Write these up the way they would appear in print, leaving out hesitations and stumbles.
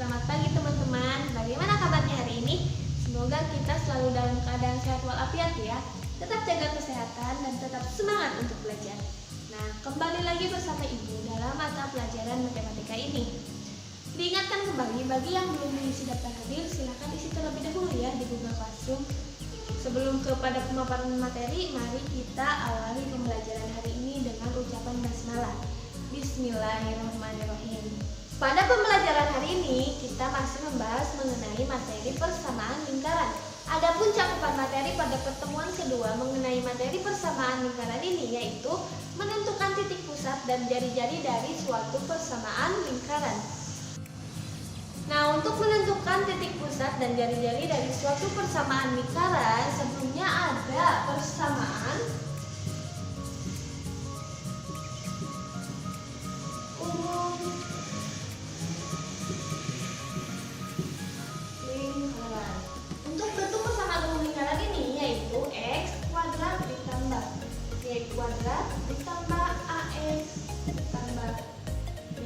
Selamat pagi teman-teman, bagaimana kabarnya hari ini? Semoga kita selalu dalam keadaan sehat walafiat ya. Tetap jaga kesehatan dan tetap semangat untuk belajar. Nah, kembali lagi bersama Ibu dalam mata pelajaran matematika ini. Diingatkan kembali, bagi yang belum mengisi daftar hadir, silahkan isi terlebih dahulu ya di Google Classroom. Sebelum kepada pemaparan materi, mari kita awali pembelajaran hari ini dengan ucapan basmalah. Bismillahirrahmanirrahim. Pada pembelajaran hari ini, kita masih membahas mengenai materi persamaan lingkaran. Adapun cakupan materi pada pertemuan kedua mengenai materi persamaan lingkaran ini yaitu menentukan titik pusat dan jari-jari dari suatu persamaan lingkaran. Nah, untuk menentukan titik pusat dan jari-jari dari suatu persamaan lingkaran, sebelumnya ada persamaan umum lingkaran. Untuk bentuk persamaan umum lingkaran ini yaitu x kuadrat ditambah y kuadrat ditambah ax ditambah b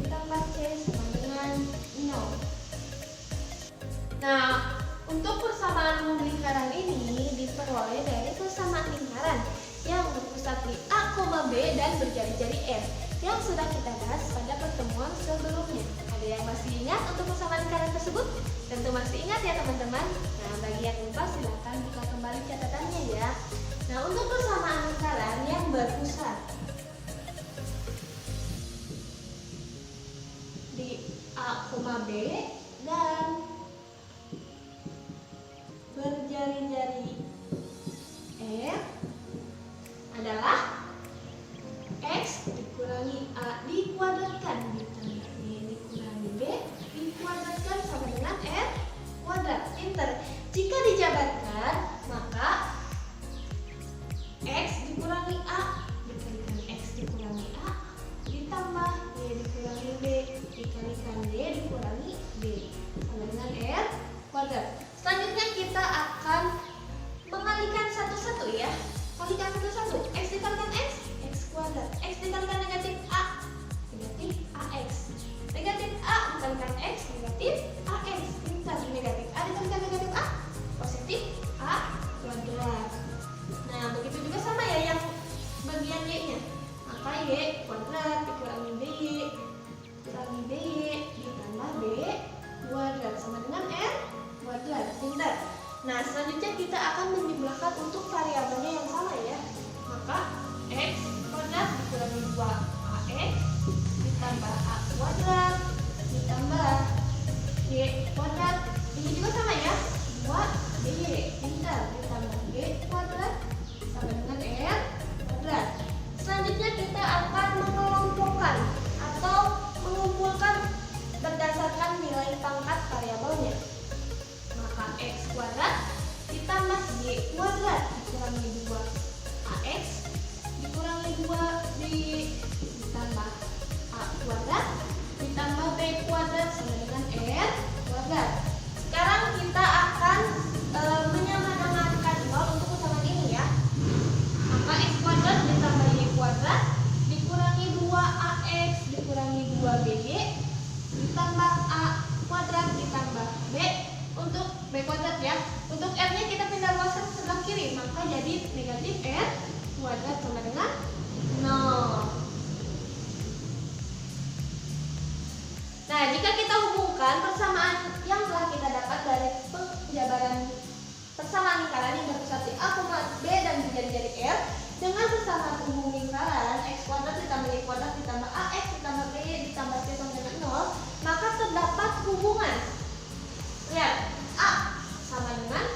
ditambah c sama dengan 0. Nah, untuk persamaan umum lingkaran ini diperoleh dari persamaan lingkaran yang berpusat di A, B dan berjari-jari R yang sudah kita bahas pada pertemuan sebelumnya. Ada yang masih ingat untuk persamaan lingkaran tersebut? Tentu masih ingat ya teman-teman. Nah, bagi yang lupa silahkan buka kembali catatannya ya. Nah, untuk persamaan lingkaran yang berpusat di A, B dan berjari-jari R adalah X dikurangi A dikuadratkan ditambah Y dikurangi B dikuadratkan sama dengan R kuadrat. Pinter. Jika dijabarkan, maka X dikurangi A dikalikan X dikurangi A ditambah Y dikurangi B dikalikan Y dikurangi B sama dengan R kuadrat. Selanjutnya kita akan mengalihkan satu-satu ya. Kalikan satu-satu. X dikalikan X, X kuadrat. X dikalikan negatif A, negatif AX. Negatif A dikalikan X, negatif AX. Pintar. Negatif A dikalikan negatif A, positif A kuadrat. Nah, begitu juga sama ya yang bagian Y-nya. Maka Y kuadrat dikurangi BY dikurangi BY ditambah B kuadrat sama dengan R kuadrat. Pintar. Nah, selanjutnya kita akan menjumlahkan untuk variabelnya yang sama ya. Maka X kuadrat dikurangi 2AX ditambah A kuadrat ditambah Y kuadrat. Ini juga sama ya, 2BY. Pintar. Ditambah Y kuadrat sama dengan R kuadrat. Selanjutnya kita akan mengelompokkan atau mengumpulkan berdasarkan nilai pangkat variabelnya. Maka X kuadrat ditambah Y kuadrat dikurangi 2AX dikurangi 2B ditambah A kuadrat ditambah B kuadrat sama dengan R kuadrat. Sekarang kita akan menyamakan nol untuk persamaan ini ya. Maka X kuadrat ditambah Y kuadrat dikurangi 2AX dikurangi 2BY ditambah A kuadrat ditambah B untuk B kuadrat ya. Untuk R nya kita pindah luaskan ke sebelah kiri, maka jadi negatif R kuadrat sama dengan 0. Nah, jika kita hubungkan persamaan yang telah kita dapat dari penjabaran persamaan lingkaran yang berpusat di A, B dan berjari-jari R dengan persamaan umum lingkaran X kuadrat ditambah Y kuadrat ditambah AX ditambah B ditambah C sama dengan 0, maka terdapat hubungan. Lihat, A sama dengan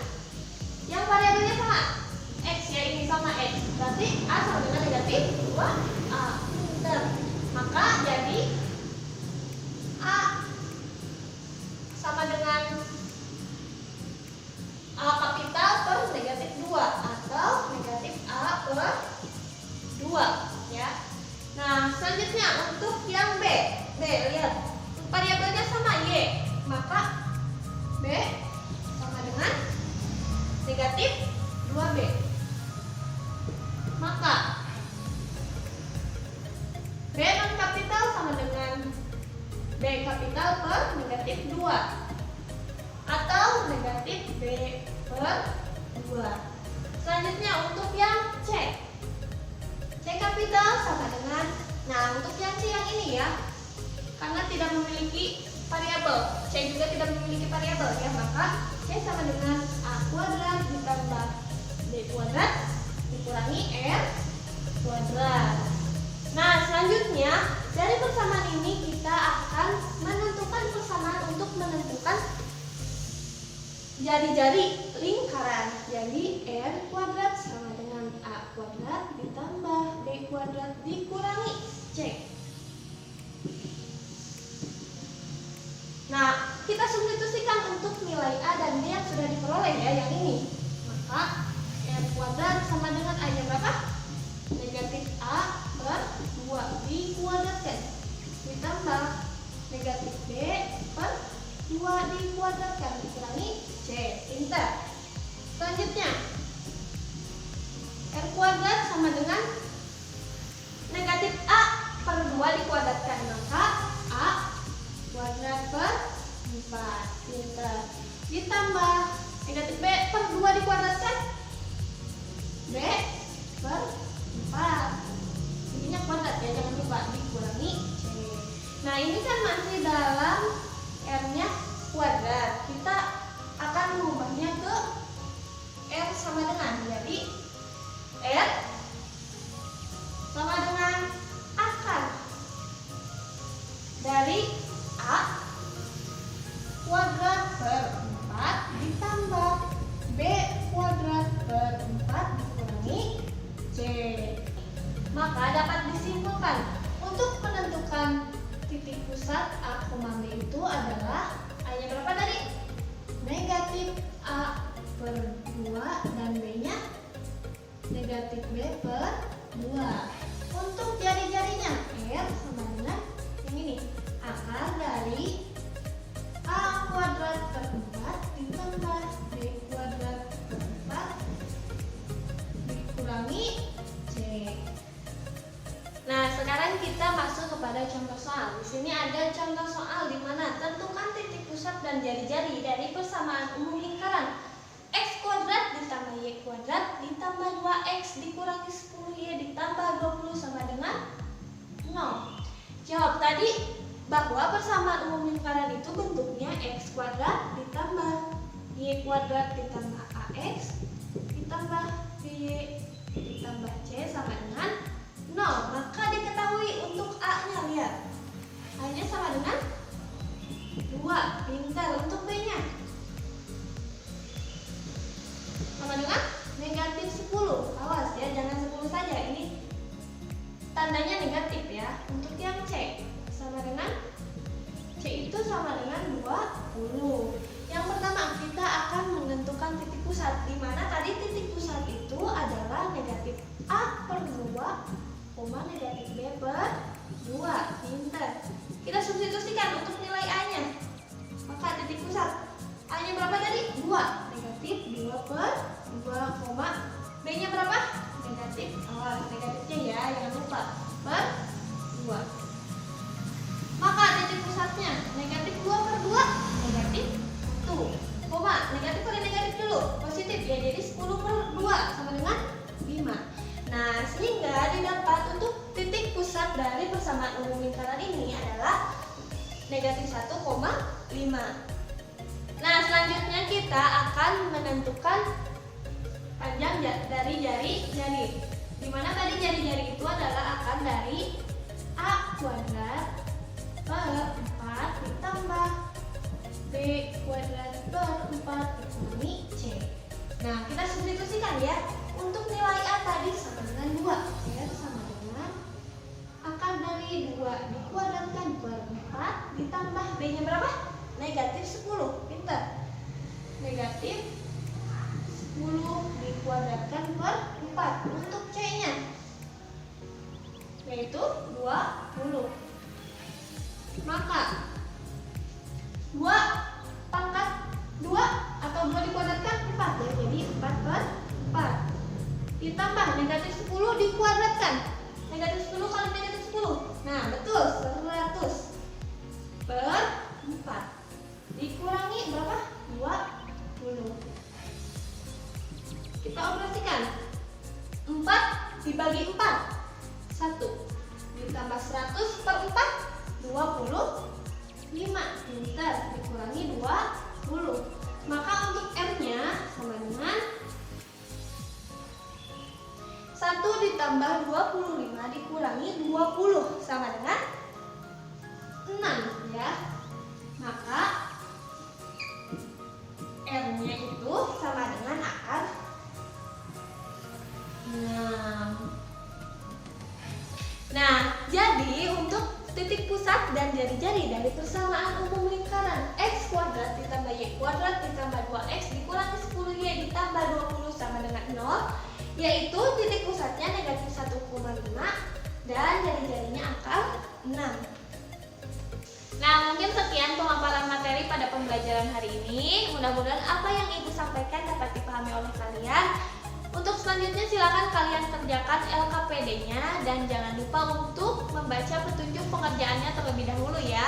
yang variabelnya sama X ya, ini sama X, berarti A sama dengan negatif 2A. Benar. Maka jadi A sama dengan A kapital per negatif 2 atau negatif A per 2 ya. Nah, selanjutnya untuk yang B lihat kapital per negatif 2 atau negatif B per 2. Selanjutnya untuk yang C. C kapital sama dengan, nah untuk yang C yang ini ya, karena tidak memiliki variabel, C juga tidak memiliki variabel ya, maka C sama dengan A kuadrat ditambah B kuadrat dikurangi R kuadrat. Nah selanjutnya dari persamaan ini kita akan menentukan persamaan untuk menentukan jari-jari lingkaran. Jadi R kuadrat sama dengan A kuadrat ditambah B kuadrat dikurangi C. Nah, kita substitusikan untuk nilai A dan B yang sudah diperoleh ya, yang ini. Maka R kuadrat sama dengan A nya berapa? Negatif A per 2 dikuadratkan ditambah negatif B per 2 dikuadratkan dikurangi C. Pintar. Selanjutnya R kuadrat sama dengan negatif A per 2 dikuadratkan, maka A kuadrat per 4. Pintar. Ditambah negatif B per 2 dikuadratkan B per 4. Intinya kuadrat ya, jangan lupa dikurangi C. Nah ini kan masih dalam R-nya kuadrat. Kita akan mengubahnya ke R sama dengan, jadi R sama dengan akar dari A kuadrat per 4 ditambah B kuadrat per 4 dikurangi C. Maka dapat disimpulkan untuk menentukan titik pusat A, B itu adalah A-nya berapa tadi? Negatif A per 2 dan B-nya negatif B per 2. Untuk jari-jarinya R sama dengan yang ini, akar dari A kuadrat per 4 ditambah B kuadrat per 4 dikurangi C. Nah, sekarang kita masuk kepada contoh soal. Di sini ada contoh soal di mana tentukan titik pusat dan jari-jari dari persamaan umum lingkaran X kuadrat ditambah Y kuadrat ditambah 2X dikurangi 10Y ditambah 20 sama dengan 0. Jawab tadi bahwa persamaan umum lingkaran itu bentuknya X kuadrat ditambah Y kuadrat ditambah AX ditambah BY ditambah C sama dengan 0. Maka diketahui untuk A-nya, lihat A-nya sama dengan 2. Pintar. Untuk B-nya sama dengan negatif 10. Awas ya, jangan 10 saja, ini tandanya negatif ya. Untuk yang C sama dengan C itu sama dengan 20. Yang pertama kita akan menentukan titik pusat, di mana tadi titik pusat itu adalah negatif A per 2, negatif B per 2. Pintar. Kita substitusikan untuk nilai A-nya. Maka titik pusat A-nya berapa tadi? 2. Negatif 2 per 2, B-nya berapa? Negatif, negatifnya ya, jangan lupa, per 2. Maka titik pusatnya negatif 2 per 2, negatif 1, negatif per negatif dulu, positif ya, jadi 10 per 2 sama dengan 5. Nah, sehingga didapat untuk titik pusat dari persamaan umum lingkaran ini adalah negatif 1,5. Nah, selanjutnya kita akan menentukan panjang dari jari-jari. Dimana tadi jari-jari itu adalah akar dari A kuadrat per 4 ditambah B kuadrat per 4 dikurangi C. Nah, kita substitusikan ya. Untuk nilai A tadi sama dengan 2, ya, sama dengan akar dari 2 dikuadratkan per 4 ditambah B-nya berapa? Negatif 10. Pintar. Negatif 10 dikuadratkan per 4. Untuk C-nya yaitu 20. Maka 2 pangkat 2 atau 2 dikuadratkan 4 ya, jadi 4 per 4 ditambah negatif 10 dikuadratkan. Negatif 10 kali negatif 10, nah betul, 100 per liter dikurangi 20. Maka untuk R-nya sama dengan 1 ditambah 25 dikurangi 20 sama dengan 6 ya. Maka R-nya itu sama dengan akar 6. Nah, jadi untuk titik pusat dan jari-jari dari persamaan umum lingkaran x kuadrat ditambah y kuadrat ditambah 2x dikurangi 10y ditambah 20 sama dengan 0, yaitu titik pusatnya negatif 1,5 dan jari-jarinya akar 6. Nah, mungkin sekian pemaparan materi pada pembelajaran hari ini. Mudah-mudahan apa yang Ibu sampaikan dapat dipahami oleh kalian. Untuk selanjutnya silakan kalian kerjakan LKPD-nya dan jangan lupa untuk membaca petunjuk pengerjaannya terlebih dahulu ya.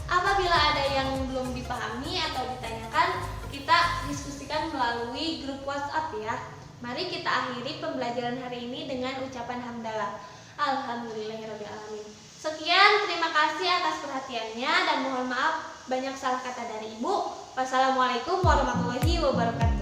Apabila ada yang belum dipahami atau ditanyakan, kita diskusikan melalui grup WhatsApp ya. Mari kita akhiri pembelajaran hari ini dengan ucapan hamdalah. Alhamdulillahirrahmanirrahim. Sekian, terima kasih atas perhatiannya dan mohon maaf banyak salah kata dari Ibu. Wassalamualaikum warahmatullahi wabarakatuh.